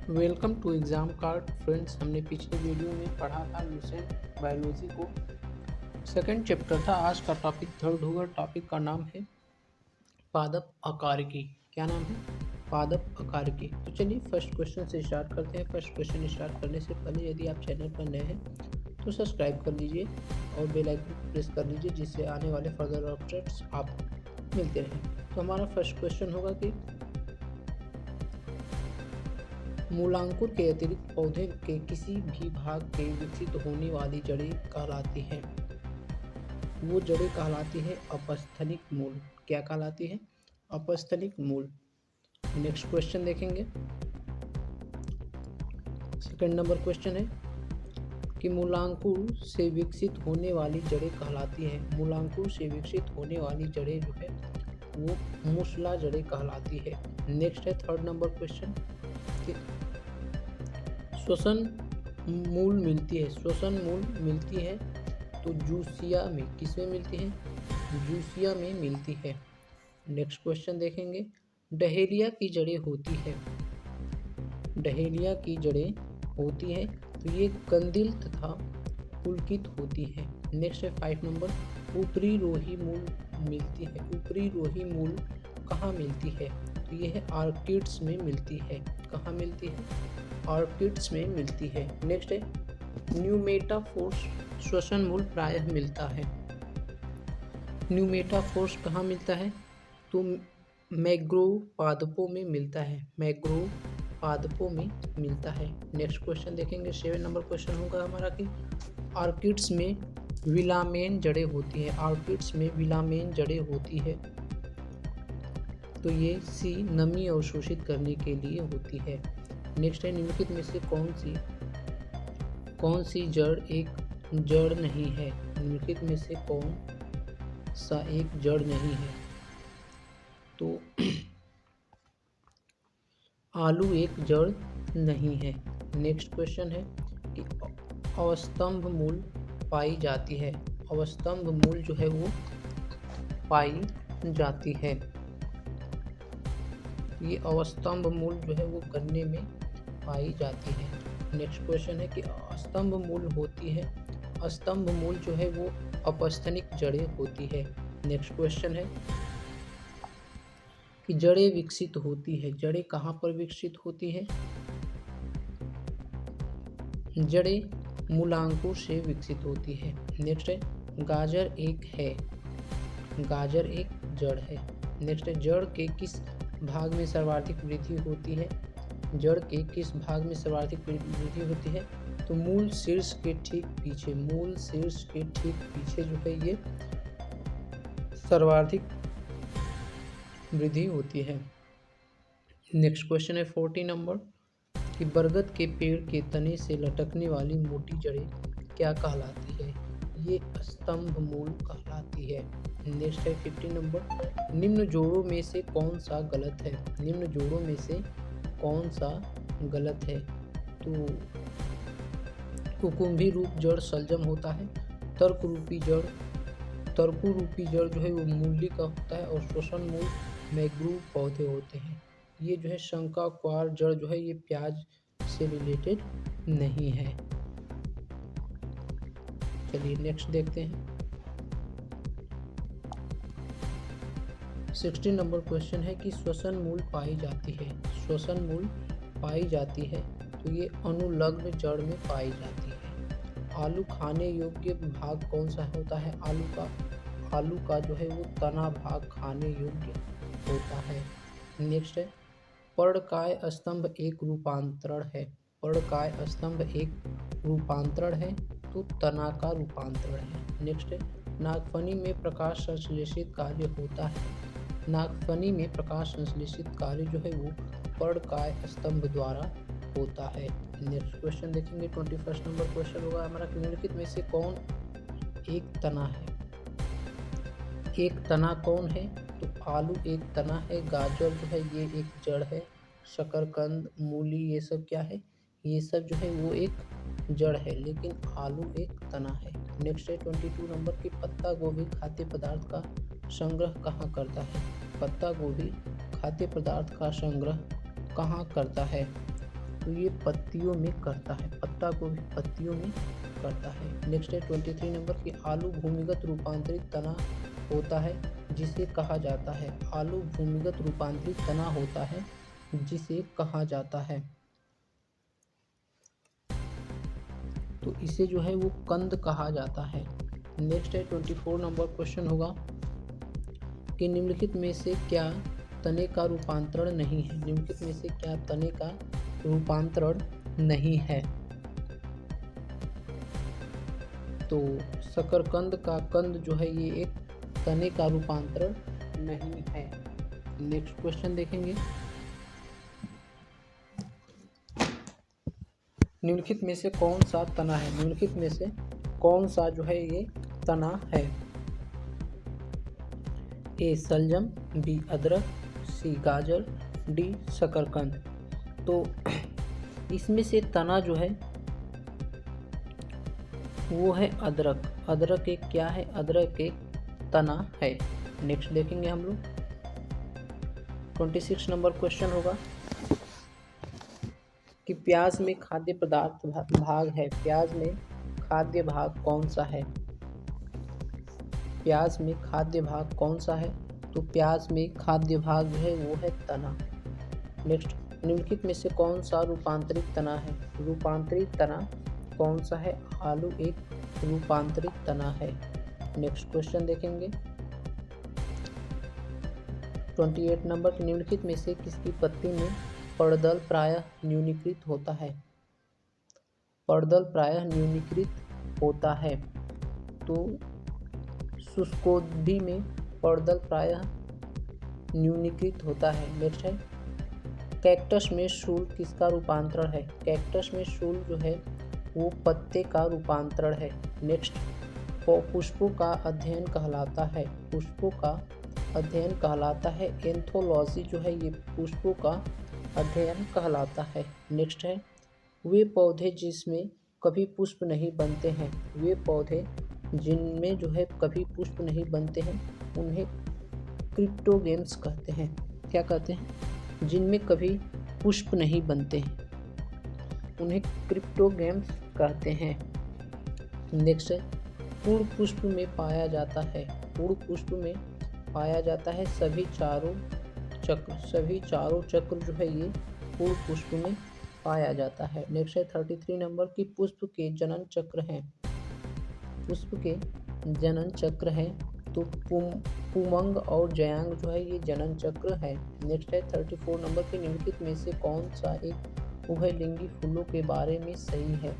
Welcome to exam card friends. हमने पिछले video में पढ़ा था लुसेंट बायोलॉजी को। सेकंड चैप्टर था। आज का टॉपिक थर्ड होगा। टॉपिक का नाम है पादप आकारिकी। क्या नाम है? पादप आकारिकी। तो चलिए फर्स्ट क्वेश्चन से स्टार्ट करते हैं। फर्स्ट क्वेश्चन स्टार्ट करने से पहले यदि आप चैनल पर नए हैं तो सब्सक्राइब कर लीजिए और बेल आइकन को प्रेस कर लीजिए, जिससे आने वाले फर्दर अपडेट्स आपको मिलते रहें। तो हमारा फर्स्ट क्वेश्चन होगा कि मूलांकुर के अतिरिक्त पौधे के किसी भी भाग के विकसित होने वाली जड़ें कहलाती हैं। वो जड़ें कहलाती हैं अपस्थनिक मूल। क्या कहलाती है? अपस्थनिक मूल। नेक्स्ट क्वेश्चन देखेंगे। सेकंड नंबर क्वेश्चन है कि मूलांकुर से विकसित होने वाली जड़ें कहलाती हैं। मूलांकुर से विकसित होने वाली जड़ें जो है वो मूसला जड़ें कहलाती है। नेक्स्ट है थर्ड नंबर क्वेश्चन कि श्वसन मूल मिलती है। श्वसन मूल मिलती है तो जूसिया में। किसमें मिलती है? जूसिया में मिलती है। नेक्स्ट क्वेश्चन देखेंगे। डहेलिया की जड़ें होती है। डहेलिया की जड़ें होती है तो ये कंदील तथा पुलकित होती है। नेक्स्ट है 5 नंबर। ऊपरी रोही मूल मिलती है। ऊपरी रोही मूल कहाँ मिलती है? तो ये है ऑर्किड्स में मिलती है। कहाँ मिलती है? ऑर्किड्स में मिलती है। नेक्स्ट है न्यूमेटाफोर्स श्वसन मूल प्रायः मिलता है। न्यूमेटाफोर्स कहाँ मिलता है? तो मैंग्रोव पादपों में मिलता है। मैंग्रोव पादपों में मिलता है। नेक्स्ट क्वेश्चन देखेंगे। 7 नंबर क्वेश्चन होगा हमारा कि ऑर्किड्स में विलामेन जड़ें होती है। ऑर्किड्स में विलामेन जड़ें होती है तो ये सी नमी अवशोषित करने के लिए होती है। नेक्स्ट है निम्नलिखित में से कौन सी जड़ एक जड़ नहीं है? निम्नलिखित में से कौन सा एक जड़ नहीं है? तो आलू एक जड़ नहीं है। नेक्स्ट क्वेश्चन है कि अवस्तंभ मूल पाई जाती है। अवस्तंभ मूल जो है वो पाई जाती है। ये अवस्तंभ मूल जो है वो गन्ने में पाई जाती है। नेक्स्ट क्वेश्चन है कि स्तंभ मूल होती है। स्तंभ मूल जो है वो अपस्थनिक जड़ें होती है। नेक्स्ट क्वेश्चन है कि जड़ें विकसित होती है। जड़ें कहाँ पर विकसित होती है? जड़ें मूलांकुर से विकसित होती है। नेक्स्ट है गाजर एक है। गाजर एक जड़ है। नेक्स्ट है जड़ के किस भाग में सर्वाधिक वृद्धि होती है? जड़ के किस भाग में सर्वाधिक वृद्धि होती है? तो मूल शीर्ष के ठीक पीछे। मूल शीर्ष के ठीक पीछे जो है ये सर्वाधिक वृद्धि होती है। नेक्स्ट क्वेश्चन है 40 नंबर कि बरगद के पेड़ के तने से लटकने वाली मोटी जड़ें क्या कहलाती है? ये स्तंभ मूल कहलाती है। नेक्स्ट है 50 नंबर। निम्न जोड़ों में से कौन सा गलत है? निम्न जोड़ों में से कौन सा गलत है? तो कुकुम्भी रूप जड़ सलजम होता है। तर्क रूपी जड़ तर्कु रूपी जड़ जो है वो मूली का होता है और श्वसन मूल मैंग्रोव पौधे होते हैं। ये जो है शंक्वाकार जड़ जो है ये प्याज से रिलेटेड नहीं है। चलिए नेक्स्ट देखते हैं। 16 नंबर क्वेश्चन है कि श्वसन मूल पाई जाती है। श्वसन मूल पाई जाती है तो ये अनुलग्न जड़ में पाई जाती है। आलू खाने योग्य भाग कौन सा होता है? आलू का जो है वो तना भाग खाने योग्य होता है। नेक्स्ट है पर्णकाय स्तंभ एक रूपांतरण है। पर्णकाय स्तंभ एक रूपांतरण है तो तना का रूपांतरण है। नेक्स्ट है नागफनी में प्रकाश संश्लेषित कार्य होता है। नागफनी में प्रकाश संश्लेषित कार्य जो है वो पर्णकाय स्तंभ द्वारा होता है। नेक्स्ट क्वेश्चन देखेंगे। 21 नंबर क्वेश्चन होगा हमारा निम्नलिखित में से कौन एक तना है? एक तना कौन है? तो आलू एक तना है। गाजर जो है ये एक जड़ है। शकरकंद, मूली ये सब क्या है? ये सब जो है वो एक जड़ है, लेकिन आलू एक तना है। नेक्स्ट है 22 नंबर की पत्ता गोभी खाद्य पदार्थ का संग्रह कहाँ करता है? पत्ता गोभी खाद्य पदार्थ का संग्रह कहाँ करता है? तो ये पत्तियों में करता है, पत्ता को भी पत्तियों में करता है। नेक्स्ट है 23 नंबर की आलू भूमिगत रूपांतरित तना होता है जिसे कहा जाता है। आलू भूमिगत रूपांतरित तना होता है जिसे कहा जाता है, तो इसे जो है वो कंद कहा जाता है। नेक्स्ट है 24 नंबर क्वेश्चन होगा कि निम्नलिखित में से क्या तने का रूपांतरण नहीं है। निम्नलिखित में से क्या तने का रूपांतरण नहीं है। तो शकरकंद का कंद जो है ये एक तने का रूपांतरण नहीं है। नेक्स्ट क्वेश्चन देखेंगे, निम्नलिखित में से कौन सा तना है। निम्नलिखित में से कौन सा जो है ये तना है। ए सलजम, बी अदरक, सी गाजर, डी शकरकंद। तो इसमें से तना जो है वो है अदरक। अदरक एक क्या है, अदरक एक तना है। नेक्स्ट देखेंगे हम लोग 26 नंबर क्वेश्चन होगा कि प्याज में खाद्य पदार्थ भाग है। प्याज में खाद्य भाग कौन सा है। प्याज में खाद्य भाग कौन सा है। तो प्याज में खाद्य भाग जो है वो है तना। नेक्स्ट, निम्नलिखित में से कौन सा रूपांतरित तना है। रूपांतरित तना कौन सा है। आलू एक रूपांतरित तना है। नेक्स्ट क्वेश्चन देखेंगे 28 नंबर, निम्नलिखित में से किसकी पत्ती में पड़दल प्रायः न्यूनीकृत होता है। पड़दल प्रायः न्यूनीकृत होता है। तो शुष्कोद्भिद में पड़दल प्रायः न्यूनीकृत होता है। नेक्स्ट है कैक्टस में शूल किसका रूपांतरण है। कैक्टस में शूल जो है वो पत्ते का रूपांतरण है। नेक्स्ट, पुष्पों का अध्ययन कहलाता है। पुष्पों का अध्ययन कहलाता है। एंथोलॉजी जो है ये पुष्पों का अध्ययन कहलाता है। नेक्स्ट है वे पौधे जिसमें कभी पुष्प नहीं बनते हैं। वे पौधे जिनमें जो है कभी पुष्प नहीं बनते हैं उन्हें क्रिप्टोगेम्स कहते हैं। क्या कहते हैं, जिनमें कभी पुष्प नहीं बनते हैं उन्हें क्रिप्टोगेम्स कहते हैं। नेक्स्ट है पूर्ण पुष्प में पाया जाता है। पूर्ण पुष्प में पाया जाता है सभी चारों चक्र जो है ये पूर्ण पुष्प में पाया जाता है। नेक्स्ट है 33 नंबर की पुष्प के जनन चक्र हैं। पुष्प के जनन चक्र हैं तो पुमंग और जयांग जो है ये जनन चक्र है। नेक्स्ट है 34 नंबर के निम्नलिखित में से कौन सा एक उभयलिंगी फूलों के बारे में सही है।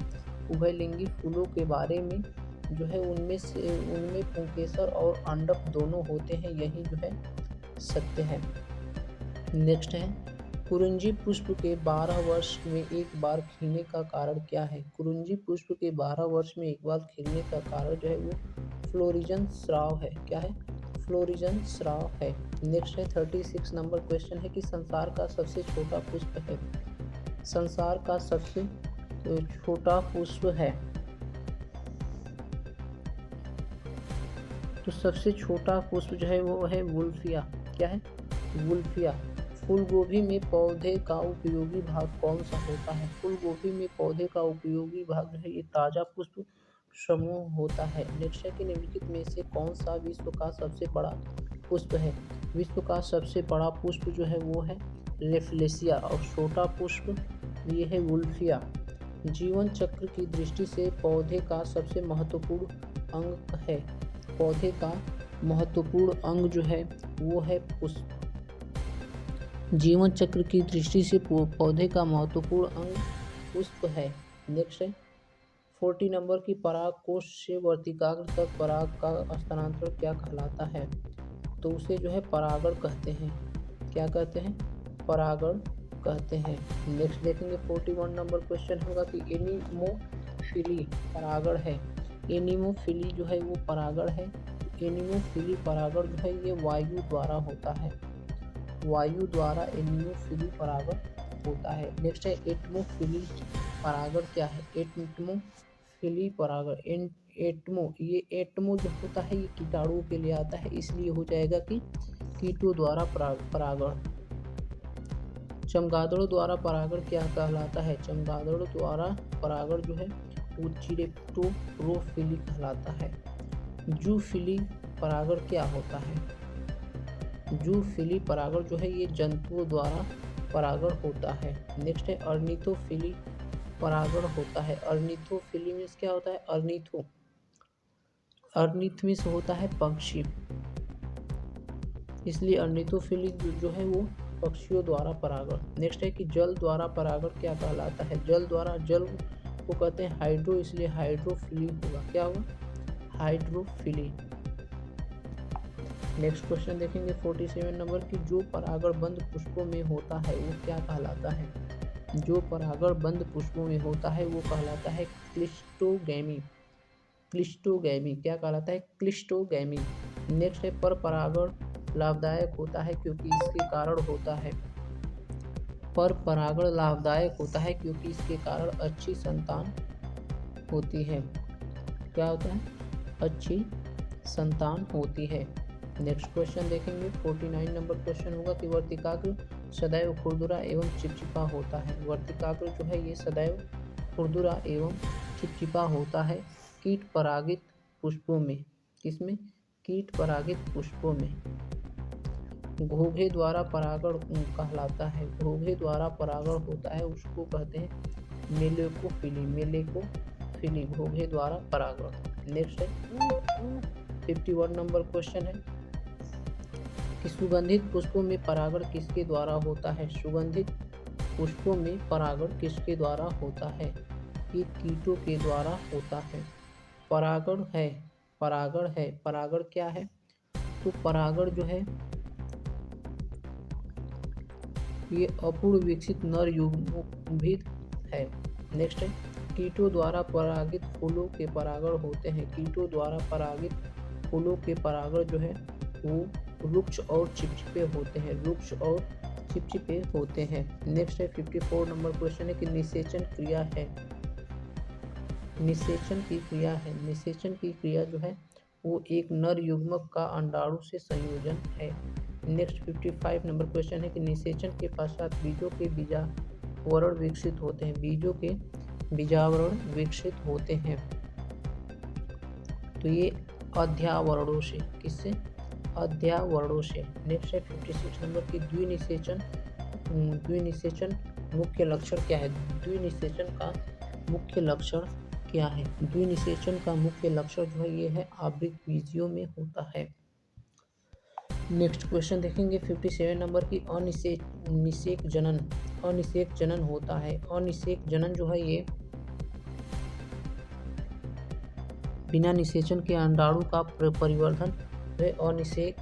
उभयलिंगी फूलों के बारे में जो है उनमें पुंकेसर और अंडक दोनों होते हैं, यही जो है सत्य है। नेक्स्ट है कुरुंजी पुष्प के 12 वर्ष में एक बार खिलने का कारण क्या है। कुरुंजी पुष्प के 12 वर्ष में एक बार खिलने का कारण जो है वो फ्लोरिजन स्राव है। क्या है, फ्लोरिजन स्राव है। नेक्स्ट है 36 नंबर क्वेश्चन है कि संसार का सबसे छोटा पुष्प है। संसार का सबसे छोटा पुष्प है तो सबसे छोटा पुष्प जो है वो है वुल्फिया। क्या है, वुल्फिया। फूलगोभी में पौधे का उपयोगी भाग कौन सा होता है। फूलगोभी में पौधे का उपयोगी भाग जो है ये ताजा पुष्प समूह होता है। नेक्स्ट है कि निम्नलिखित में से कौन सा विश्व का सबसे बड़ा पुष्प है। विश्व का सबसे बड़ा पुष्प जो है वो है रेफ्लेसिया और छोटा पुष्प ये है वुल्फिया। जीवन चक्र की दृष्टि से पौधे का सबसे महत्वपूर्ण अंग है। पौधे का महत्वपूर्ण अंग जो है वो है पुष्प। जीवन चक्र की दृष्टि से पौधे का महत्वपूर्ण अंग पुष्प है। नेक्स्ट है 40 नंबर की पराग कोश से वर्तिकाग्र तक पराग का स्थानांतरण क्या कहलाता है। तो उसे जो है परागण कहते हैं। क्या कहते हैं, परागण कहते हैं। नेक्स्ट देखेंगे 41 नंबर क्वेश्चन होगा कि एनिमोफिली परागण है। एनिमोफिली जो है वो परागण है। एनिमोफिली परागण जो है ये वायु द्वारा होता है। वायु द्वारा एनिमोफिली परागण होता है। नेक्स्ट है एटमोफिली परागण क्या है। एटमोफिली परागण ये एटमो जो होता है ये कीटाणुओं के लिए आता है, इसलिए हो जाएगा कि कीटों द्वारा परागण। चमगादड़ों द्वारा परागण क्या कहलाता है? चमगादड़ों द्वारा परागण जो है वो चिरेप्टोप्रोफिली कहलाता है। जूफिली परागण क्या होता है? जूफिली परागण जो है ये जंतुओं द्वारा परागण होता है। नेक्स्ट है अर्निथोफिली परागण होता है। अर्निथोफिली मीन्स क्या होता है? अर्निथ मीन्स होता है पक्षी, इसलिए अर्निथोफिली जो है वो पक्षियों द्वारा परागण। नेक्स्ट है कि जल द्वारा परागण क्या कहलाता है? जल को कहते हैं हाइड्रो, इसलिए हाइड्रोफिली होगा। क्या होगा? हाइड्रोफिली। नेक्स्ट क्वेश्चन देखेंगे 47 नंबर की, जो परागण बंद पुष्पों में होता है वो क्या कहलाता है? जो परागण बंद पुष्पों में होता है वो कहलाता है क्लिस्टोगैमी। क्लिस्टोगैमी क्या कहलाता है? क्लिस्टोगैमी। नेक्स्ट है पर परागण लाभदायक होता है क्योंकि इसके कारण होता है। पर परागण लाभदायक होता है क्योंकि इसके कारण अच्छी संतान होती है। क्या होता है? अच्छी संतान होती है। नेक्स्ट क्वेश्चन देखेंगे 49 नंबर क्वेश्चन होगा कि वर्तिकाग्र सदैव खुरदुरा एवं चिपचिपा होता है। वर्तिकाग्र जो है ये सदैव खुरदुरा एवं चिपचिपा होता है कीट परागित पुष्पों में। किसमें? कीट परागित पुष्पों में। घोंघे द्वारा परागण कहलाता है। घोंघे द्वारा परागण होता है उसको कहते हैं मेलेकोफिली। मेलेकोफिली घोंघे द्वारा परागण। नेक्स्ट है 51 नंबर क्वेश्चन है कि सुगंधित पुष्पों में परागण किसके द्वारा होता है? सुगंधित पुष्पों में परागण किसके द्वारा होता है? ये कीटों के द्वारा होता है। परागण है परागण क्या है? तो परागण जो है ये अपूर्ण विकसित नर युग्मोद्भिद है। नेक्स्ट है कीटों द्वारा परागित फूलों के परागण होते हैं। कीटों द्वारा परागित फूलों के परागण जो है वो रुक्ष और चिपचिपे होते हैं। रुक्ष और चिपचिपे होते हैं। नेक्स्ट है 54 नंबर क्वेश्चन है कि निषेचन क्रिया है। निषेचन की क्रिया है। निषेचन की क्रिया जो है वो एक नर युग्मक का अंडाणु से संयोजन है। नेक्स्ट 55 नंबर क्वेश्चन है कि निषेचन के पश्चात बीजों के बीजावरण विकसित होते हैं। बीजों के बीजावरण विकसित होते हैं तो ये अध्यावरणों से। किससे? अध्यावरणों से। नेक्स्ट है 56 नंबर की द्विनिषेचन मुख्य लक्षण क्या है? द्विनिषेचन का मुख्य लक्षण क्या है? द्विनिषेचन का मुख्य लक्षण जो है ये है आवृत बीजियों में होता है। नेक्स्ट क्वेश्चन देखेंगे 57 नंबर की अनिषेक जनन होता है। अनिषेक जनन जो है ये बिना निषेचन के अंडाणु का परिवर्धन अनिषेक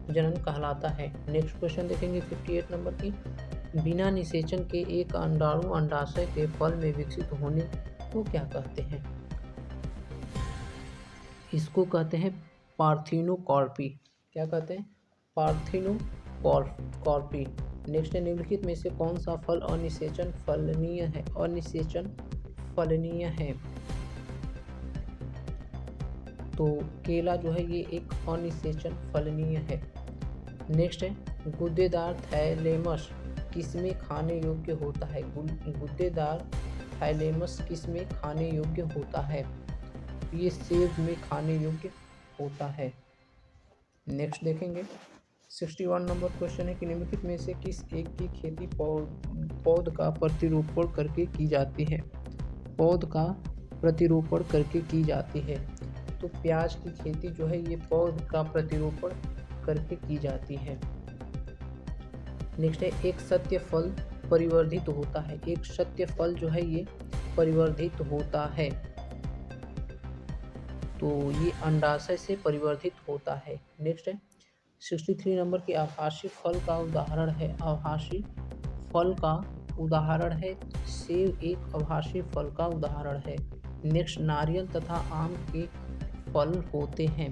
जनन कहलाता है। नेक्स्ट क्वेश्चन देखेंगे 58 नंबर की, बिना निषेचन के एक अंडाणु अंडाशय के फल में विकसित होने को क्या कहते हैं? इसको कहते हैं पार्थिनोकॉर्पी। क्या कहते हैं? पार्थिनोकॉर्पी। नेक्स्ट है निम्नलिखित में से कौन सा फल अनिषेचन फलनीय है? अनिषेचन फलनीय है तो केला जो है ये एक अनिषेचन फलनीय है। नेक्स्ट है गुद्देदार थैलेमस किसमें खाने योग्य होता है? गुद्देदार थैलेमस किसमें खाने योग्य होता है? ये सेब में खाने योग्य होता है। नेक्स्ट देखेंगे 61 नंबर क्वेश्चन है कि निम्नलिखित में से किस एक की खेती पौध का प्रतिरोपण करके की जाती है? पौध का प्रतिरोपण करके की जाती है तो प्याज की खेती जो है ये पौध का प्रतिरोपण करके की जाती है। नेक्स्ट है एक सत्य फल परिवर्धित होता है। एक सत्य फल जो है ये परिवर्धित होता है तो ये अंडाशय से परिवर्धित होता है। नेक्स्ट है 63 नंबर की आभासी फल का उदाहरण है। आभासी फल का उदाहरण है सेब एक आभासी फल का उदाहरण है। नेक्स्ट नारियल तथा आम के फल होते हैं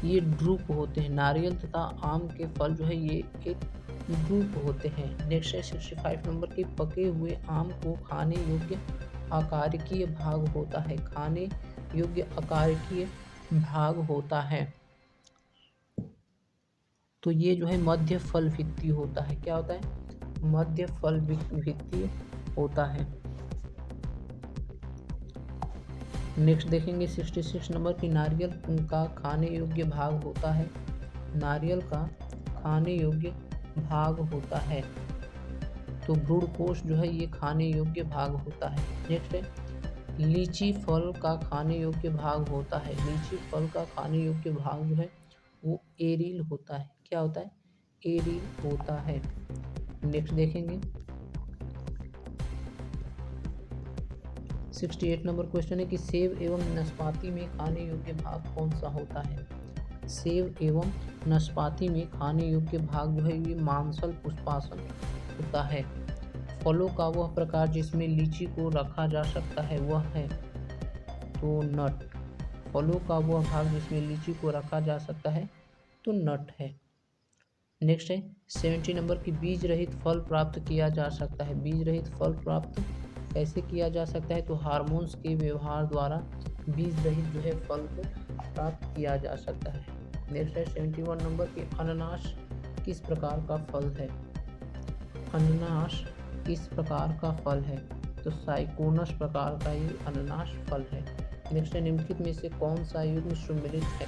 ये ड्रूप होते हैं। नारियल तथा आम के फल जो है ये एक ड्रूप होते हैं। नेक्स्ट है 65 नंबर की पके हुए आम को खाने योग्य आकारिकीय भाग होता है। खाने योग्य आकारिकीय भाग होता है। तो ये जो है मध्य फल भित्ति होता है। क्या होता है? मध्य फल भित्ति होता है। नेक्स्ट देखेंगे 66 नंबर की नारियल का खाने योग्य भाग होता है। नारियल का खाने योग्य भाग होता है। तो भ्रूणकोश जो है ये खाने योग्य भाग होता है। नेक्स्ट है लीची फल का खाने योग्य भाग होता है। लीची फल का खाने योग्य भाग जो है वो एरिल होता है। क्या होता है? एरिल होता है। नेक्स्ट देखेंगे 68 नंबर क्वेश्चन है कि सेब एवं नाशपाती में खाने योग्य भाग कौन सा होता है? सेब एवं नाशपाती में खाने योग्य भाग जो है ये मांसल पुष्पासन होता है। फलों का वह प्रकार जिसमें लीची को रखा जा सकता है वह है तो नट। फलों का वह भाग जिसमें लीची को रखा जा सकता है तो नट है। नेक्स्ट है 70 नंबर की बीज रहित फल प्राप्त किया जा सकता है। बीज रहित फल प्राप्त कैसे किया जा सकता है? तो हार्मोन्स के व्यवहार द्वारा बीज रहित जो है फल को प्राप्त किया जा सकता है। नेक्स्ट है 71 नंबर की अनानास किस प्रकार का फल है? अनानास किस प्रकार का फल है? तो साइकोनस प्रकार का ये अनानास फल है। नेक्स्ट है निम्नलिखित में से कौन सा युग्म सम्मिलित है?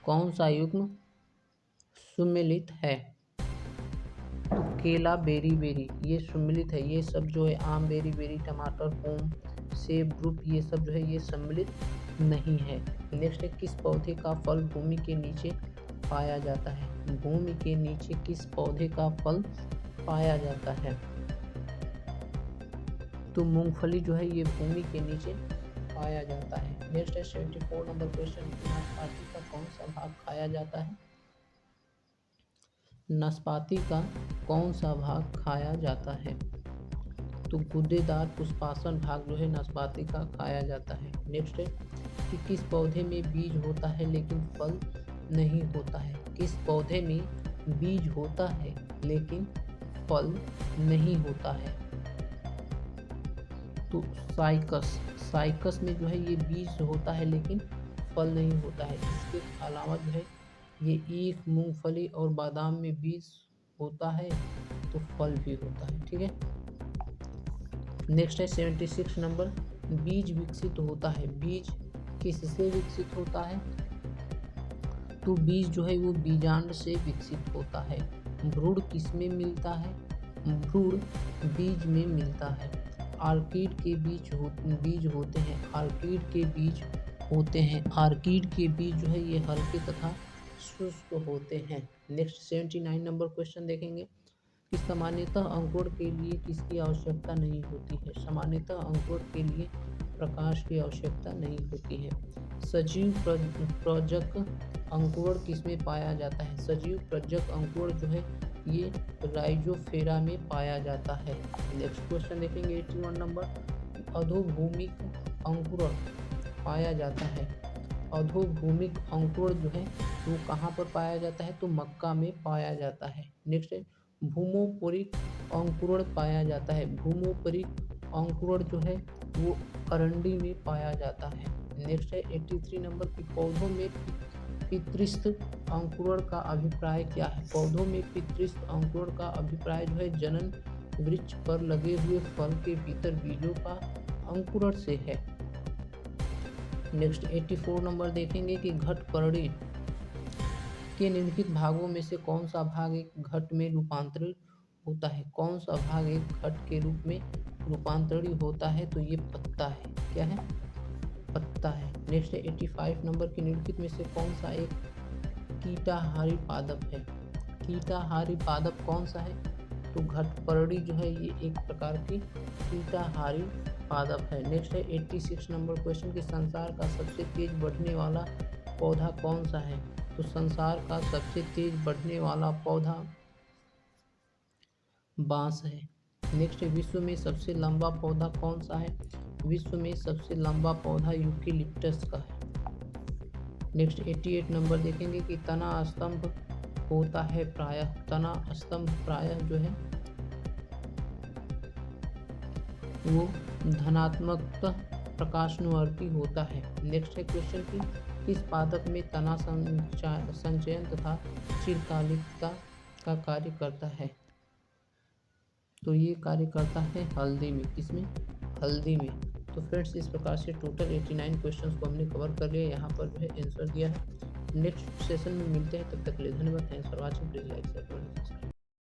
कौन सा युग्म सम्मिलित है? तो केला बेरी बेरी ये सम्मिलित है। ये सब जो है आम बेरी बेरी टमाटर पोम सेब ग्रुप ये सब जो है ये सम्मिलित नहीं है। नेक्स्ट है किस पौधे का फल भूमि के नीचे पाया जाता है? भूमि के नीचे किस पौधे का फल पाया जाता है? तो मूंगफली जो है ये भूमि के नीचे पाया जाता है। नेक्स्ट है 74 नंबर क्वेश्चन नाशपाती का कौन सा भाग खाया जाता है? नाशपाती का कौन सा भाग खाया जाता है? तो गूदेदार पुष्पासन भाग जो है नाशपाती का खाया जाता है। नेक्स्ट है कि किस पौधे में बीज होता है लेकिन फल नहीं होता है? किस पौधे में बीज होता है लेकिन फल नहीं होता है? तो साइकस में जो है ये बीज होता है लेकिन फल नहीं होता है। इसके अलावा जो है ये ईख मूंगफली और बादाम में बीज होता है तो फल भी होता है। ठीक है। नेक्स्ट है 76 नंबर बीज विकसित होता है। बीज किससे विकसित होता है? तो बीज जो है वो बीजांड से विकसित होता है। भ्रूण किसमें मिलता है? भ्रूण बीज में मिलता है। आर्किड के बीज होते हैं। आर्किड के बीज होते हैं। आर्किड के बीज जो है ये हल्के तथा शुष्क होते हैं। नेक्स्ट 79 नंबर क्वेश्चन देखेंगे कि सामान्यतः अंकुरण के लिए किसकी आवश्यकता नहीं होती है? सामान्यतः अंकुरण के लिए प्रकाश की आवश्यकता नहीं होती है। सजीव प्रजक अंकुरण किसमें पाया जाता है? सजीव प्रजक अंकुरण जो है ये राइजोफेरा में पाया जाता है। नेक्स्ट क्वेश्चन देखेंगे 81 नंबर अधोभूमिक अंकुरण पाया जाता है। अधोभूमिक अंकुरण जो है वो कहाँ पर पाया जाता है? तो मक्का में पाया जाता है। नेक्स्ट है भूमोपरिक अंकुरण पाया जाता है। भूमोपरिक अंकुरण जो है वो अरंडी में पाया जाता है। नेक्स्ट है 83 नंबर की पौधों में पितृस्थ अंकुरण का अभिप्राय क्या है? पौधों में पितृस्थ अंकुरण का अभिप्राय जो है जनन वृक्ष पर लगे हुए फल के भीतर बीजों का अंकुरण से है। नेक्स्ट 84 नंबर देखेंगे कि घटपर्णी के निम्नलिखित भागों में से कौन सा भाग एक घट में रूपांतरित होता है? कौन सा भाग एक घट के रूप में रूपांतरित होता है? तो ये पत्ता है। क्या है? पत्ता है। नेक्स्ट है 85 नंबर की निम्नलिखित में से कौन सा एक कीटाहारी पादप है? कीटाहारी पादप कौन सा है? तो घटपर्णी जो है ये एक प्रकार की कीटाहारी पादप है। नेक्स्ट है 86 नंबर क्वेश्चन कि संसार का सबसे तेज बढ़ने वाला पौधा कौन सा है? तो संसार का सबसे तेज बढ़ने वाला पौधा बांस है। नेक्स्ट है विश्व में सबसे लंबा पौधा कौन सा है? विश्व में सबसे लंबा पौधा यूकेलिप्टस का है। नेक्स्ट 88 नंबर देखेंगे कि तना स्तंभ होता है प्रायः। तना स्तंभ प्रायः जो है वो धनात्मक प्रकाशनुवर्ती होता है। नेक्स्ट है क्वेश्चन की किस पादप में तना संचयन तथा चिरकालिकता का कार्य करता है? तो ये कार्य करता है हल्दी में। किसमें? हल्दी में। तो फ्रेंड्स इस प्रकार से टोटल 89 क्वेश्चंस को हमने कवर कर लिया, यहाँ पर जो है आंसर दिया है। नेक्स्ट सेशन में मिलते हैं, तब तक के लिए धन्यवाद। Thanks for watching. Please like share.